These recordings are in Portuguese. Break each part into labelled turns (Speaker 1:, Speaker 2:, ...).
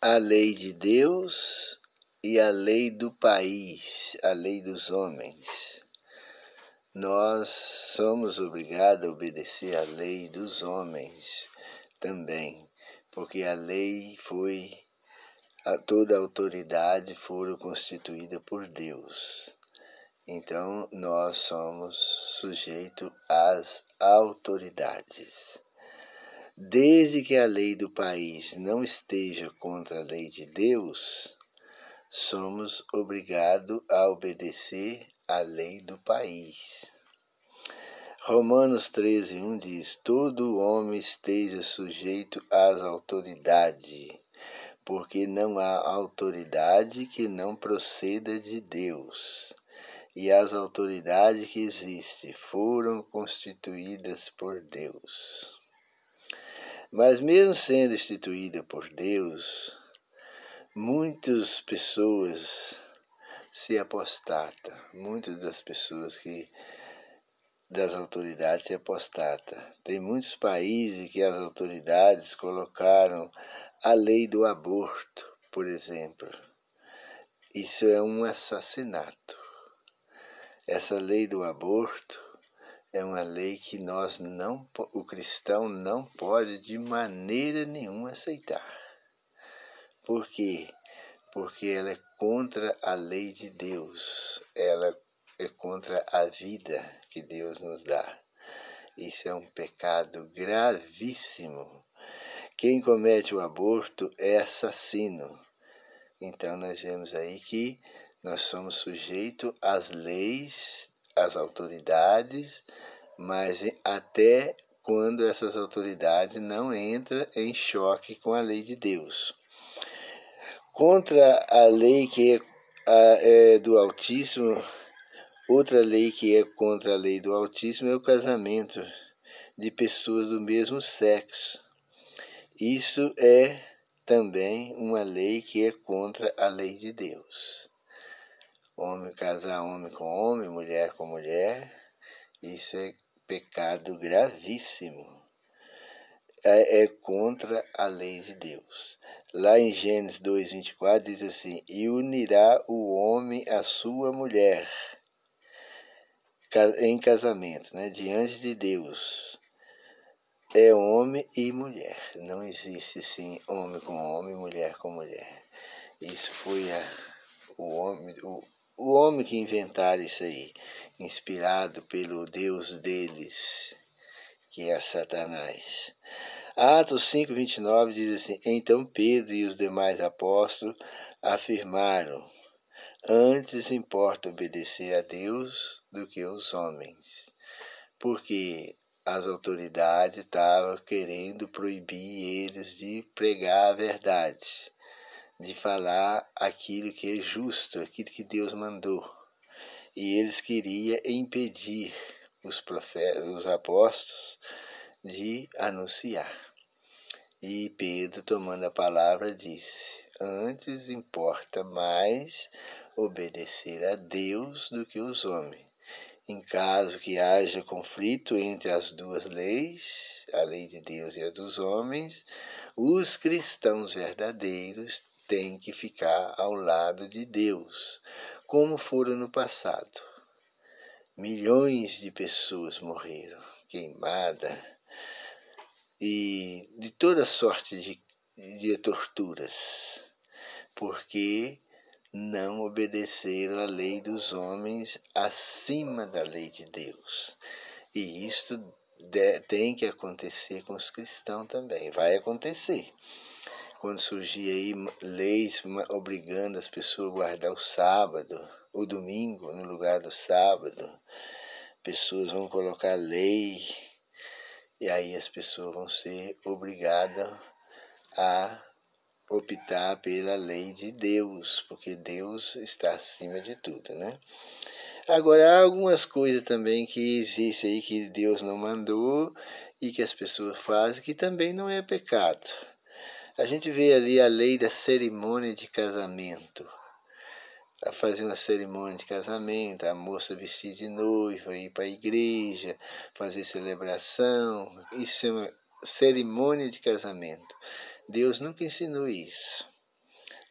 Speaker 1: a lei de Deus e a lei do país, a lei dos homens. Nós somos obrigados a obedecer à lei dos homens também, porque a lei foi, toda a autoridade foram constituída por Deus. Então nós somos sujeitos às autoridades. Desde que a lei do país não esteja contra a lei de Deus, somos obrigados a obedecer à lei do país. Romanos 13:1 diz: todo homem esteja sujeito às autoridades, porque não há autoridade que não proceda de Deus. E as autoridades que existem foram constituídas por Deus. Mas mesmo sendo instituída por Deus, muitas pessoas se apostatam, muitas das pessoas das autoridades se apostatam. Tem muitos países que as autoridades colocaram a lei do aborto, por exemplo. Isso é um assassinato. Essa lei do aborto é uma lei que o cristão não pode de maneira nenhuma aceitar. Por quê? Porque ela é contra a lei de Deus. Ela é contra a vida que Deus nos dá. Isso é um pecado gravíssimo. Quem comete o aborto é assassino. Então nós vemos aí que nós somos sujeitos às leis, às autoridades, mas até quando essas autoridades não entram em choque com a lei de Deus. Contra a lei que é do Altíssimo, outra lei que é contra a lei do Altíssimo é o casamento de pessoas do mesmo sexo. Isso é também uma lei que é contra a lei de Deus. Casar homem com homem, mulher com mulher, isso é pecado gravíssimo. É contra a lei de Deus. Lá em Gênesis 2:24 diz assim: e unirá o homem à sua mulher em casamento, né, diante de Deus. É homem e mulher. Não existe sim homem com homem, mulher com mulher. Isso foi o homem que inventaram isso aí, inspirado pelo Deus deles, que é Satanás. Atos 5:29 diz assim: então Pedro e os demais apóstolos afirmaram: antes importa obedecer a Deus do que aos homens, porque as autoridades estavam querendo proibir eles de pregar a verdade, de falar aquilo que é justo, aquilo que Deus mandou. E eles queriam impedir os apóstolos de anunciar. E Pedro, tomando a palavra, disse: antes importa mais obedecer a Deus do que os homens. Em caso que haja conflito entre as duas leis, a lei de Deus e a dos homens, os cristãos verdadeiros têm que ficar ao lado de Deus, como foram no passado. Milhões de pessoas morreram, queimadas, e de toda sorte de torturas, porque não obedeceram à lei dos homens acima da lei de Deus. E isto tem que acontecer com os cristãos também, vai acontecer. Quando surgir aí leis obrigando as pessoas a guardar o sábado, o domingo no lugar do sábado, pessoas vão colocar lei, e aí as pessoas vão ser obrigadas a optar pela lei de Deus, porque Deus está acima de tudo, né? Agora, há algumas coisas também que existem aí que Deus não mandou e que as pessoas fazem, que também não é pecado. A gente vê ali a lei da cerimônia de casamento. A fazer uma cerimônia de casamento, a moça vestir de noiva, ir para a igreja, fazer celebração. Isso é uma cerimônia de casamento. Deus nunca ensinou isso.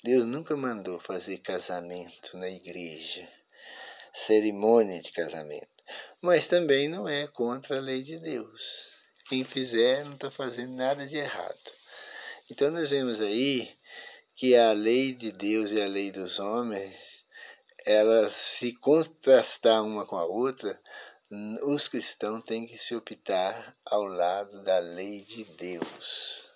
Speaker 1: Deus nunca mandou fazer casamento na igreja, cerimônia de casamento. Mas também não é contra a lei de Deus. Quem fizer não está fazendo nada de errado. Então nós vemos aí que a lei de Deus e a lei dos homens, elas se contrastar uma com a outra, os cristãos têm que se optar ao lado da lei de Deus.